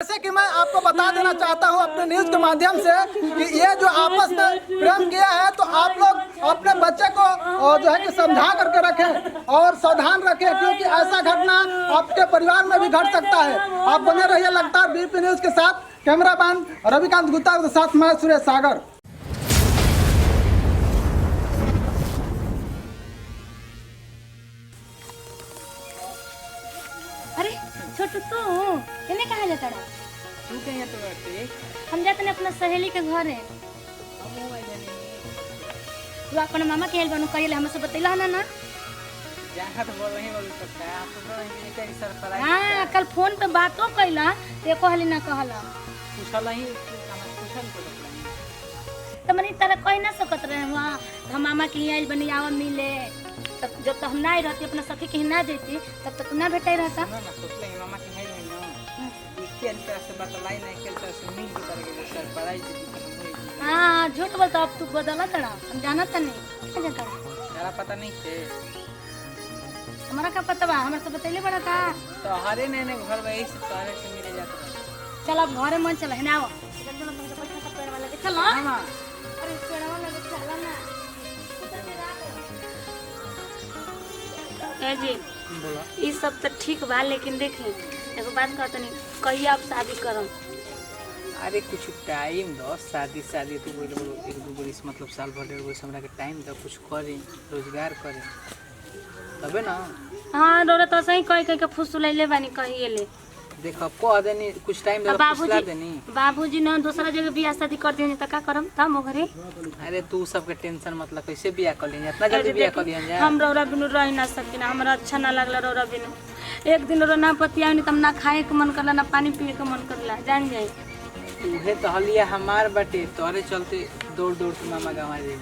जैसे कि मैं आपको बता देना चाहता हूं अपने न्यूज के माध्यम से कि ये जो आपस में प्रेम किया है तो आप लोग अपने बच्चे को जो है कि समझा करके रखें और सावधान रखें, क्योंकि ऐसा घटना आपके परिवार में भी घट सकता है। आप बने रहिए लगातार बीपी न्यूज के साथ। कैमरामैन रविकांत गुप्ता के साथ मैं सुरेश सागर। अरे छोटू तू इन्हें कहाँ जाता रहा? तू कहीं तो बैठे? हम जाते हैं अपना सहेली के घर है। तू अपन मामा के हेल्प करिए हमसे बतैला ना ना। जहाँ तो बोल रही बोल सकता है आप तो नहीं कहीं सरप्राइज। हाँ कल फोन पे बातों कैला ते कहली ना कहला पूछल ही पूछल को तो मनी तरह कह ना सकत रहे वहाँ हम मामा के यहाँ आइल बनी आवा मिले। तब जब तक हम ना आई रहती अपना सखी के ना जाती तब तक ना भेटे रहता ना ना सोच ले मामा के है ना इसके अंतर से बतलाई नहीं के तरह से मिल के करके सरप्राइज दी। हाँ झूठ बोलता अब तू बदला तड़ा हम जाना था नहीं क्या जाता तेरा पता नहीं थे हमारा का पता बा हमारे से बतैले बड़ा था। तो हरे ने घर में इस तरह से मिले जाते। चल अब घरे मन चला है ना आओ पेड़ वाला देख लो। हां अरे पेड़ वाला देख चला ना ए जी बोला ये सब तो ठीक बा लेकिन देखी एगो बात कहत नहीं कहिए आप शादी करम। अरे कुछ टाइम दो शादी तू बोल एक दो बरिस मतलब साल भर डेढ़ बरिस हमरा के टाइम दो कुछ करें रोजगार करें तबे ना। हाँ रोरा तो सही कह के फुसुलैले बानी कहिए ले देख अब को देनी कुछ टाइम दे फुसला देनी। बाबूजी ना दूसरा जगह बियाह शादी कर दिए त का करम तब मोघरे। अरे तू सबके टेंशन मतलब कैसे बियाह कर लेंगे इतना जल्दी बियाह कर लिया जाए। हम रोरा बिनु रह ना सकिना हमरा अच्छा ना लागला रोरा बिनु। एक दिन रोरा ना पतिया नहीं तम ना खाए के मन करला ना पानी पिए के मन करला जान जाए। तुहे तो हलिया हमार बटे तोरे चलते दौड़ के मामा गाँव जाए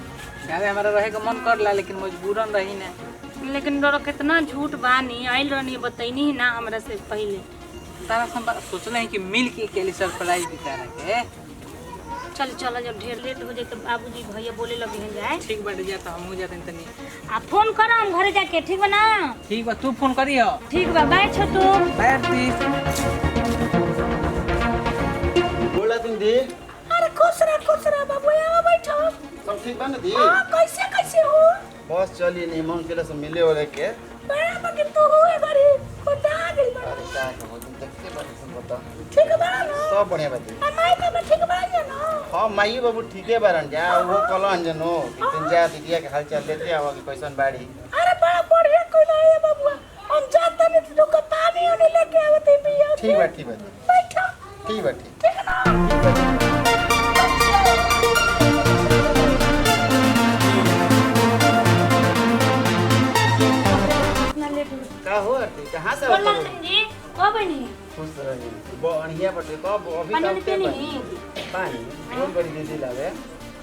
गाँव हमारा रहे का मन करला लेकिन मजबूरन रही ना। लेकिन रोरा कितना झूठ बानी आइल रहनी बतैनी ही ना हमरा से पहले। तारा सोचले हैं कि मिल के लिए सरप्राइज भी करे के। चल चल जब ढेर लेट हो जाए तो बाबूजी भैया बोले लगे हैं जाए। ठीक बाटे जाता हम हो जाते तनी आ फोन करो हम घरे जाके ठीक बा ना। ठीक बा तू फोन करी हो। ठीक बा बाय छोटू बाय प्लीज। बोला तुम दी। अरे खुश रह बाबू यहाँ बैठो। सब ठीक बा ना दी? हां कैसे हो? बस चलिए नहीं मन के से मिले हो के बड़ा मगे तू हो ए बारी कोता गई बा। अरे क्या हो तुम देखते बात सब बता। ठीक बा ना सब बढ़िया बात है। माई बाबा ठीक बा ना? हां माई बाबू ठीके बारन जा वो कलन जनो कितन जा दीदिया के हाल चाल लेते आवा कि कैसन बाड़ी। अरे बड़ा बढ़िया कोला है बाबू हम जाते नहीं तो पानी होने लेके आवते पिया। ठीक बा बैठो ठीक बा ठीक ठीक ना। का हो आरती कहां से बोला हो? जी ओ बनी खुश रहिए बढ़िया बटे कब अभी पानी तक पीनी। पानी बहुत बड़ी दीदी लावे।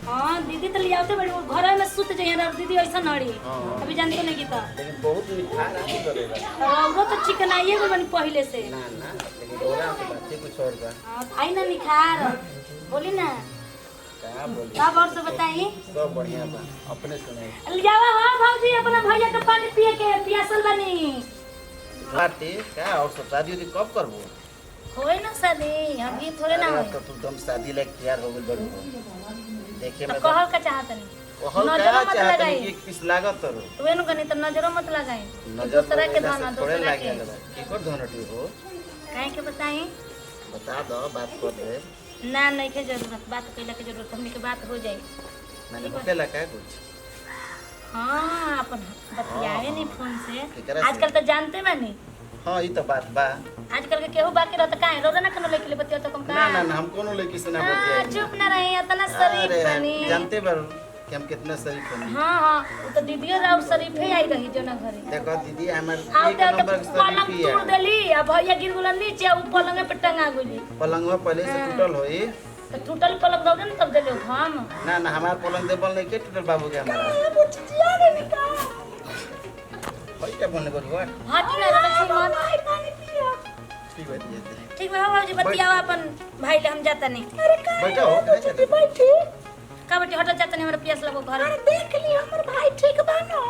हाँ दीदी तो ले आते बड़ी घर में सुत जाइए ना दीदी ऐसा नड़ी हाँ। अभी जानते नहीं की तो लेकिन बहुत मीठा ना करेगा। वो तो चिकन आइए भी बनी पहले से। ना लेकिन ओरा की बात ही कुछ और बा। हाँ आई ना निखार बोली ना क्या बोली सब और से बताई सब बढ़िया बा अपने सुनाई। लियावा हाँ भाजी अपना भैया के पानी पिए के पियासल बनी। आरती क्या और सब शादी उदी कब करबो? होए ना शादी अभी थोड़े ना अरे होए अब तो तू एकदम शादी लायक तैयार हो गइल बड़ी। देखे तो में कहल का चाहत नहीं कहल नजरो का मत चाहत लगाई। नहीं कि किस लागत तो तू एनु कनी तो नजरो मत लगाई नजर दूसरा के तो धना थोड़े दूसरा लागे के लगा एक और धनटी हो काहे के बताई बता दो बात कर दे। ना नहीं के जरूरत बात कैला के जरूरत हमनी के बात हो जाई। मैंने होटेल का कुछ हाँ अपन बतियाए नहीं फोन से केकरा से? आजकल तो जानते बानी हां ई तो बात बा। आजकल के केहू बाकी रहता काहे रोना ना कनो लेके ले बतिया तो कम का ना हम कोनो लड़की से ना हाँ, बतियाई। चुप ना रही इतना शरीफ अरे बनी। जानते बारू कि हम कितना शरीफ बनी। हाँ वो तो दीदियो राव शरीफ ही आई रही जो ना घरे देखो दीदी हमर आओ एक तो नंबर के पलंग शरीफ ही तोड़ है। देली अब भैया गिर गुलन नीचे ऊ पलंग पे टंगा गेली पलंगवा पहले से टूटल होई। तो टूटल पलंग दो न तब देले हम ना हमार पलंग दे बन नहीं के टूटल बाबू के हमारा। बुचिया रे निका भाई क्या बोलने को हुआ? हाथी ना रखी मन ठीक बात ये ठीक है बाबूजी बतियावा अपन भाई ले हम जाता नहीं। बैठो कैसे बैठी का बेटी हट जाता नहीं हमरा पियास लगो घर। अरे देख ली हमर भाई ठीक बानो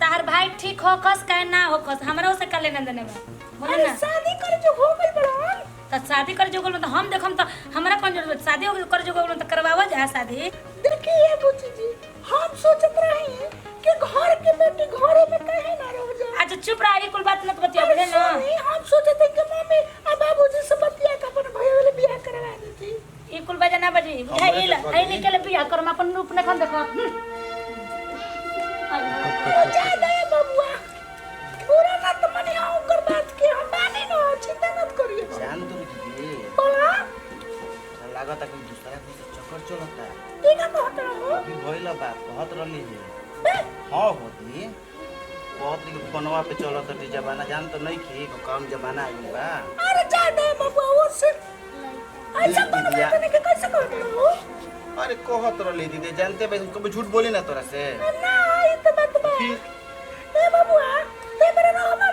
तार भाई ठीक हो खस काहे ना हो खस हमरा से का लेना देने बा बोले ना शादी कर जो हो गइल बड़न तो शादी कर जो तो हम देखम तो हमारा कौन जरूरत शादी हो कर जो तो करवावा जाए शादी। देखिए बुच्ची जी हम सोचत रहे हैं कि घर के बेटी घरे में कहे ना रह जाए। अच्छा चुप रहा ये कुल बात मत बतिया बोले ना। हम सोचते हैं कि मम्मी अब बाबूजी से बतिया के अपन भैया वाले बियाह करवा देती। ये कुल बजा ना बजी बुझाई ला आई निकल बियाह कर हम अपन रूप ने खन देखो। जा दे बबुआ पूरा ना तो मने आओ कर बात के हम बानी न चिंता मत करिए। जान तो दीदी बोला लागत है कि दूसरा के चक्कर चलता है। ठीक है कहत रहो अभी भइला बात कहत रहली है। हां होती बहुत ही फोनवा पे चलत है जमाना जान तो नहीं की कम जमाना आ गइल बा। अरे जा दे बबुआ वो से ऐसा तो बात नहीं के कैसे कहत रहो। अरे कहत रहली दीदी जानते भाई कभी झूठ बोली ना तोरा से ना ये तो बात बा ए बबुआ ते मेरे रहो ना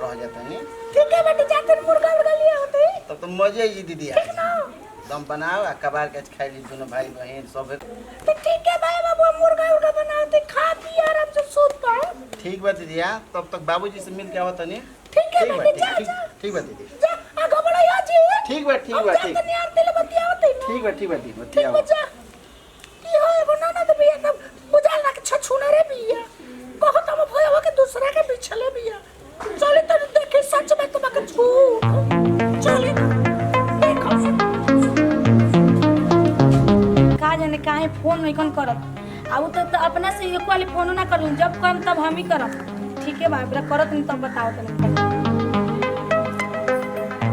रह जाता नहीं। ठीक है बेटा जाते मुर्गा उर्गा लिया होते तब तो मजे ही दीदी ठीक ना दम बनाओ आ कबार के खाई ली दोनों भाई बहन सब। तो ठीक है भाई बाबू मुर्गा उर्गा बनाते खा पी आराम से सोच पाओ। ठीक बा दीदी तब तक बाबूजी से मिल के आवत नहीं। ठीक है बेटा जा ठीक बा दीदी जा आगे बढ़ा जी। ठीक बा ठीक ठीक नहीं आते ले बतिया होते ठीक बा दीदी ठीक बतियाओ। बच्चा की हो एगो नाना तो बिया तब बुझाल ना के छछुना रे बिया कहो तुम भयवा के दूसरा के बिछले बिया चले तो देखे सच में तुम के झूठ चले देखो का जाने काहे फोन नहीं कन करत आ उ तो अपना से एक वाली फोन ना करूं जब करम तब हम ही करम। ठीक है भाई बरा करत नहीं तब बताओ तने।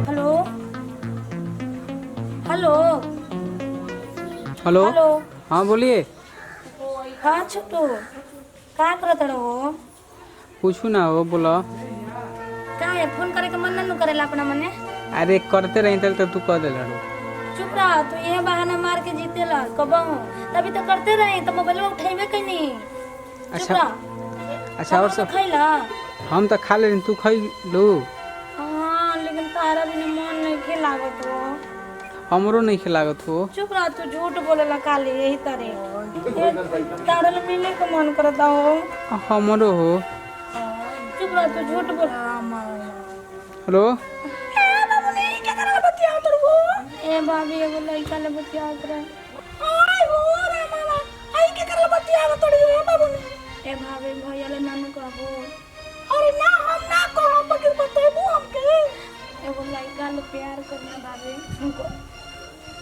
हेलो हेलो हेलो हेलो हाँ बोलिए। हाँ छोटू का करत रहो पूछू ना हो बोलो। का है फोन करे के मन न करेला अपना मने। अरे करते रही तो तू कह दे लड़ू। चुप रहा तू ये बहाना मार के जीते ला कबहू तभी तो करते रहे तो मोबाइल में उठाइबे कहीं। अच्छा अच्छा और सब खैला हम तो खा ले तू खाई लो। हाँ लेकिन तारा भी मन नहीं खिलावत हो। हमरो नहीं खिलागत हो। चुप रहा तू झूठ बोलेला काली यही तरह तारा ले मिले के मन करता हो। हमरो हो। चुप रहा तू झूठ बोल। हेलो ए भाभी एगो लड़का ले बतियावत रहे। ओए हो रे मामा आई के करला बतिया तोड़ी हो बाबू ने। ए भाभी भैया ले नानू कहबो। अरे ना हम ना कहो पकड़ बतेबू हमके एगो लड़का ले प्यार करना भाभी उनको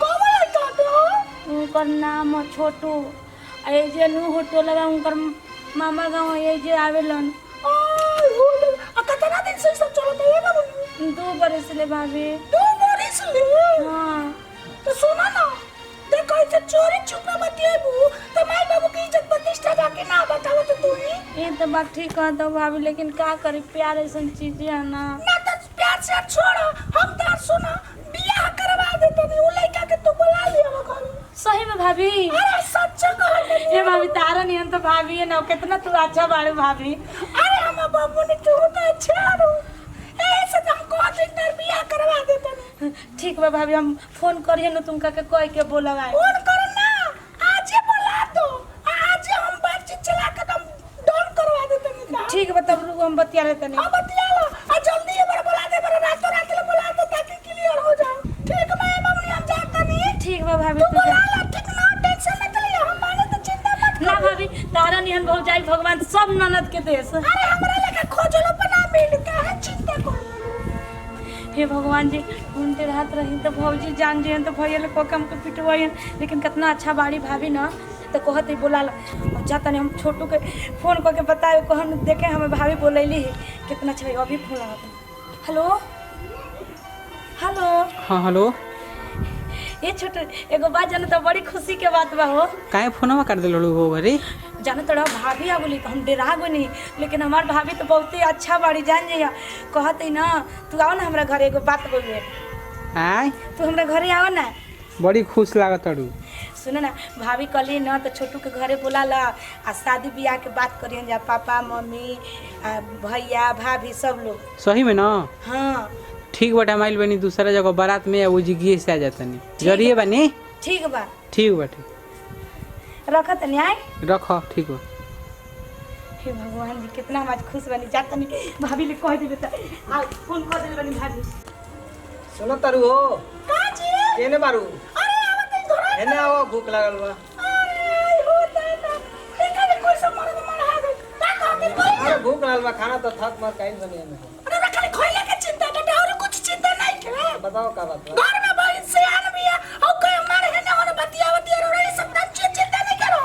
कोवा लड़का हो उनकर नाम है छोटू ए जे नु होटो लगा उनकर मामा गांव ए जे आवेलन। ओए हो आ कितना दिन से सब चलत है बाबू 2 बरस ले भाभी। 2 बरस ले। हाँ तो सुना ना देखो इसे चोरी छुपा बतियाबू तो माई बाबू की इज्जत प्रतिष्ठा जाके ना बताओ तो तू ही। ये तो बात ठीक है तो भाभी लेकिन क्या करी प्यार ऐसा चीज है ना। ना तो प्यार से छोड़ो हम तो सुना बियाह करवा देते नहीं उ लड़का के तू बुला लिया वो घर। सही में भाभी। अरे सच कहले ये भाभी तारा नहीं तो भाभी है ना कितना तू अच्छा बाड़ू भाभी। अरे हम बाबू ने तू तो अच्छा रो ऐसे तो हमको इंटर बियाह करवा देते नहीं। ठीक बा भाभी हम फोन करिए ना तुमका के कह के बोलवाए। फोन करो ना आज ही बुला दो आज ही हम बातचीत चला के तुम डोन करवा देते नहीं। ठीक बा तब रुको हम बतिया लेते नहीं। अब बतिया लो आ जल्दी ये बार बुला दे बार रातों रात ले बुला दो ताकि क्लियर हो जाए। ठीक है मैं बाबू हम जाता नहीं। ठीक बा भाभी तू तू बुला जा। ला ठीक ना टेंशन मत ले हम माने तो चिंता मत ना भाभी तारा निहन बहुत जाई भगवान सब ननद के देश। अरे हमरा लेके खोजलो बना मिलता है चिंता करो। हे भगवान जी घूमते रात रही तो भौजी जान जी तो भैया ले कोकम के पिटवाई लेकिन कितना अच्छा बाड़ी भाभी ना तो कहते बोला ला जाता नहीं हम छोटू के फोन करके बताए कहन देखे हमें भाभी बोलैली है कितना अच्छा अभी फोन लगा। हेलो हेलो हाँ हेलो ये छोटू एगो बात जानो तो बड़ी खुशी के बात बा हो। काहे फोनवा कर दे लड़ू हो घरे। जानो तो भाभी आ बोली तो हम डरा गो नहीं लेकिन हमार भाभी तो बहुत ही अच्छा बाड़ी जान जाइए कहते ना तू आओ ना हमारा घर एगो बात बोलिए। आय तू हमारा घरे आओ ना बड़ी खुश लागत अड़ू। सुनो ना भाभी कली ना तो छोटू के घरे बोला ला आ शादी ब्याह के बात करिए जा पापा मम्मी भैया भाभी सब लोग। सही में ना। हाँ ठीक बटा माइल बनी दूसरा जगह बारात में वो जिगिए से आ जाता नहीं जरिए बनी। ठीक बा ठीक बाटे रखत नहीं आए रखो ठीक बा। हे भगवान जी कितना हम आज खुश बनी जाता नहीं भाभी ले कह देबे त आ फोन कर देले बनी भाभी। सुनो तारू हो काजी केने बारू अरे आवत है घर एने आओ भूख लागल बा अरे हो दादा एका भी कोई समर मन आ गई का कहते कोई अरे भूख लागल बा खाना तो थक मार काइन बने में अरे खाली खोइले के चिंता बेटा और कुछ चिंता नहीं के बताओ का बात बा घर में बहन से आन बिया औ कोई मारे है ना और बतियावती और ये सब नाम चिंता नहीं करो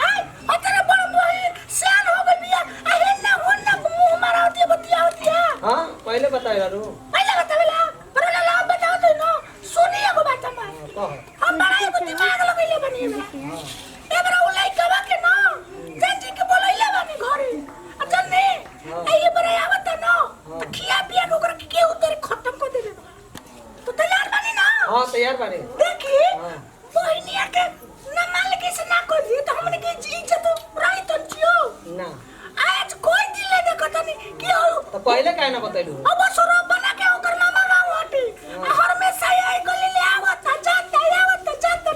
हाय अतरे बड़ बहन सियान हो गई बिया अरे ना हो ना मुंह मारावती बतियावती हां पहले बताई रू पहले बतावेला पर ला बताओ तो ना सुनिए को बात मैं कहो हम बड़ा को दिमाग लगइले बनी ए बड़ा उ लइका के ना जंजी के बोलइले बनी घरे अचल ने ए बड़ा आवत ना तो खिया पिया को कर के उधर खत्म कर देबे तो तैयार बनी ना हां तैयार बारे देखी बहनिया के ना मान के से ना कर दी तो हमने के इज्जत रही तो जियो ना आज कोई दिले देखो तनी की हो तो पहले काहे ना बतैलू अब सरो बना के ओकर मामा गाँव हटी हर में सही आई गली ले आवत जाता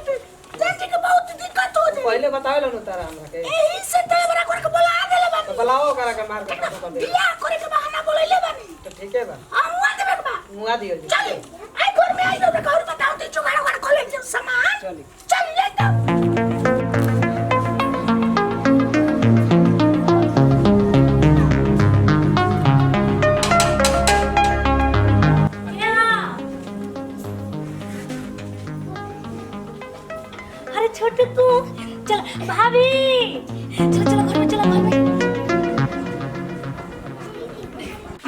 जंजी के बहुत दिक्कत हो जाए पहले बतावे लो तारा हमरा के एही से तो बड़ा कर के बोला देले तो बानी बुलाओ करा के मार के खत्म कर दे बिया करे के बहाना बोलैले बानी तो ठीक है बा हम हुआ देबे बा मुआ दियो जी चल आई घर में आई तो घर बताओ ते जुगाड़ खोले के सामान चली चल ले तो अरे छोटू तू चल भाभी चलो चलो घर में चलो भाभी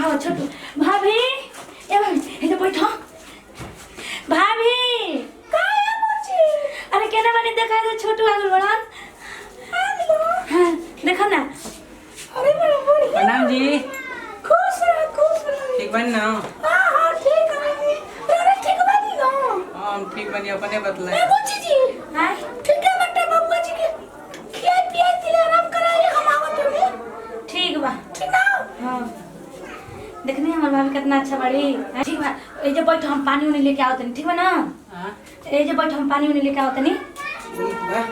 आओ छोटू भाभी ए भाभी इधर बैठो भाभी काया मोची अरे केना बने देखा दे छोटू आगल बड़न हां देखो ना अरे बड़ा बोल प्रणाम जी खुश रह ठीक बन ना हां ठीक है अरे ठीक बानी ना हम ठीक बनी अपने ए बतलाए मोची जी हां ठीक है बेटा बबुआ जी के खिया पिया दिले आराम कराए हम आवत हमें ठीक बा ठीक ना हां देखनी हमर भाभी कितना अच्छा बड़ी हाँ, ठीक बा ए जे बैठो हम पानी उनी लेके आओ तनी ठीक बा ना हां ए जे बैठो हम पानी उनी लेके आओ तनी ठीक बा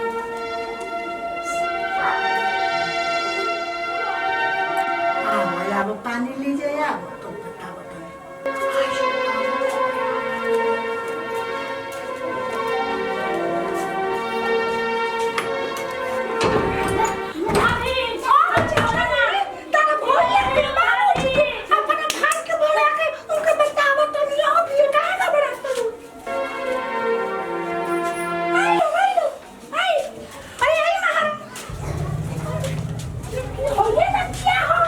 अब पानी लीजिए अब तो बताओ भाभी तारा बोल ले मारो जी अपना भाई के बोला के उनके बताओ तो नहीं हो भी काहे का बड़ा तू आई आई महाराज हो ये ना क्या हो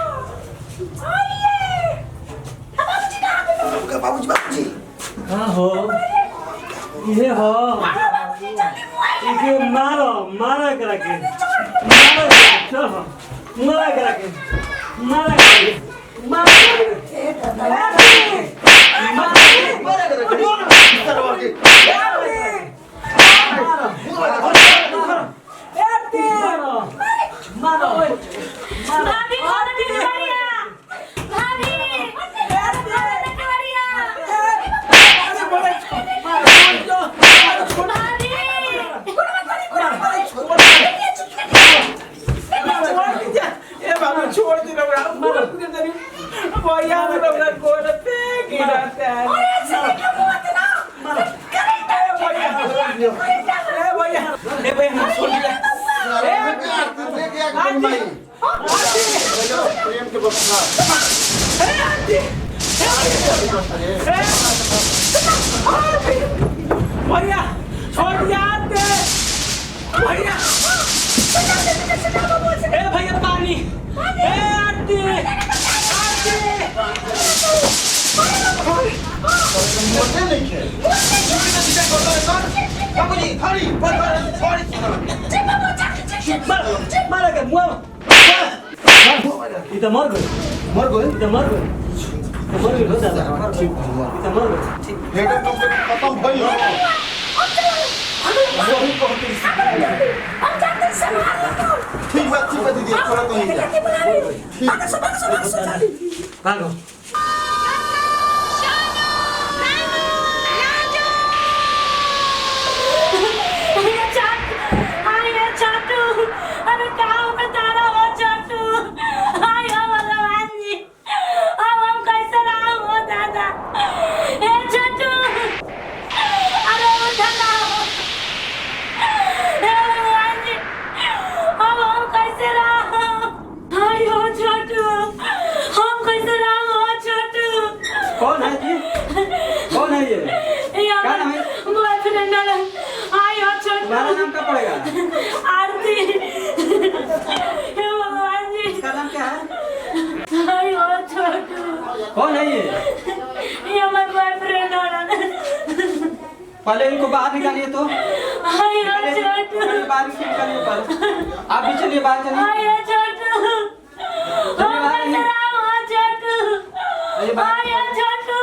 आइए बाबूजी कहां पे बाबूजी हाँ हो ये हो बाबूजी जल्दी मोबाइल इसे मारो मारा करा के मारो चलो मारा करा के मारा करा के मारा करा के भाभी कौन है बिटिया भाभी छोड़ दे रहा हूं भैया मेरा गोर पे गिराता है ए भैया छोड़ दिया प्रेम के बता भैया छोड़ दिया भैया ए भैया पानी ए आंटी मोटे नहीं है बाबूजी खड़ी मारा के मुआ इधर मर गए मर गए इधर मर गए मर गए दादा ठीक इधर मर गए हेडर कम से खत्म भई हो ठीक है दीदी थोड़ा तो ही भागो अरे कहाँ बता रहा हो छोटू हाय हो भगवान जी अब हम कैसे रहा हो दादा ए छोटू बॉयफ्रेंड हो रहा। पहले इनको बाहर निकालिए तो आयो छोटू, पहले बाहर निकालिए पहले। आप भी चलिए बाहर चलिए। आयो छोटू, चलिए बाहर आयो छोटू, आइए बाहर। आयो छोटू,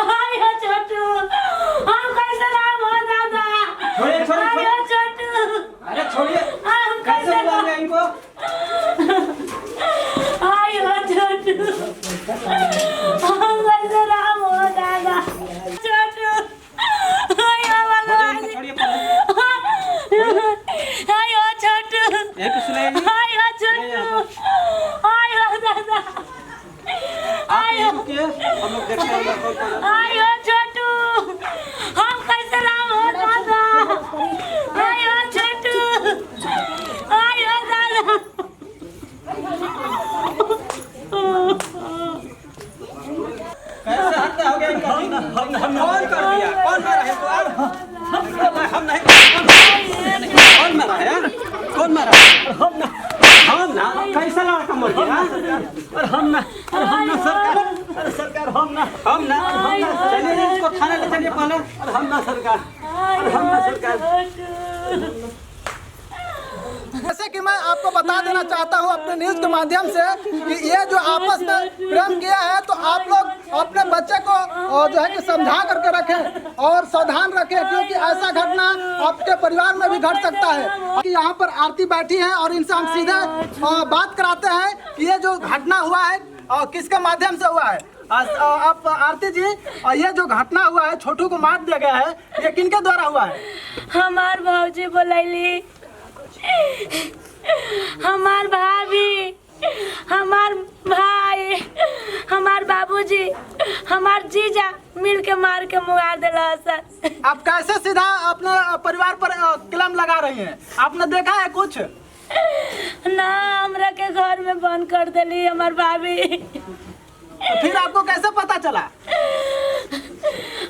आयो छोटू, हम कैसे नाम हो दादा? छोड़िए छोड़िए आयो छोड़िए। छोटू, अरे छोड़िए, हम कैसे कैसे बुलाएंगे इनको? आयो छोटू, हम कैसे नाम हो दादा? छोटू, आयो भगवान, छोड़िए पहले। आयो छोटू, यहीं पे सुनाइए। आयो छोटू, आयो दादा, आप यहीं रुकिए, हम लोग देखते हैं कौन कौन है। आयो छोटू, हम कैसे नाम हो दादा? आयो छोटू, आयो दादा। कैसे हत्या हो गया इनका? कौन कर दिया? कौन मारा है इनको? हम नहीं। कौन मारा है? कौन मारा? हम ना। कैसा लड़का मर गया? अरे हम ना सरकार, अरे सरकार हम ना चलिए इसको थाने ले चलिए पहले। अरे हम ना सरकार। जैसे कि मैं आपको बता देना चाहता हूं अपने न्यूज के माध्यम से कि ये जो आपस में प्रेम किया है तो आप लोग अपने बच्चे को जो है कि समझा करके रखें और सावधान रखें, क्योंकि ऐसा घटना आपके परिवार में भी घट सकता है। कि यहाँ पर आरती बैठी है और इनसे हम सीधे बात कराते हैं कि ये जो घटना हुआ है किसके माध्यम से हुआ है। आप आरती जी, ये जो घटना हुआ है, छोटू को मार दिया गया है, ये किनके द्वारा हुआ है? हमार भौजी बोलैली, हमार भाभी, हमार भाई, हमार बाबूजी, हमार जीजा मिल के मार के मुआ दिला सर। आप कैसे सीधा अपने परिवार पर क्लेम लगा रही हैं? आपने देखा है कुछ? ना, हमरा के घर में बंद कर दिली हमार भाभी। तो फिर आपको कैसे पता चला?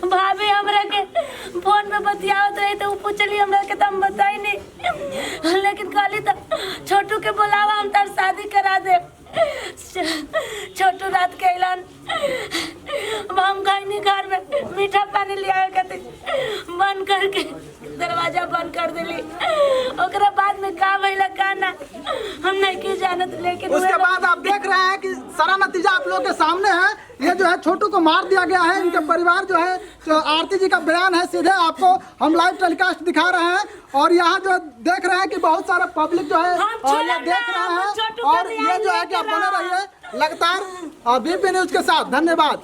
भाभी हमरा के फोन पे बतियावत रही तो पूछली हमरा के, तो हम बताई नहीं, लेकिन कहली तो छोटू के बुलावा, हम तार शादी करा दे। छोटू रात के ऐलान हम गईनी घर में मीठा पानी ले आए कहते, बंद करके दरवाजा बंद कर दिली। ओकरा बाद में का भइला का ना हम नहीं की जानत, लेकिन उसके बाद आप देख रहे हैं कि सारा नतीजा आप लोगों के सामने है। ये जो है छोटू को मार दिया गया है। इनके परिवार जो है, जो आरती जी का बयान है, सीधे आपको हम लाइव टेलीकास्ट दिखा रहे हैं। और यहाँ जो देख रहे हैं कि बहुत सारा पब्लिक जो है और ये देख रहे हैं। और ये जो है कि आप बने रहिए लगातार बीपी न्यूज के साथ। धन्यवाद।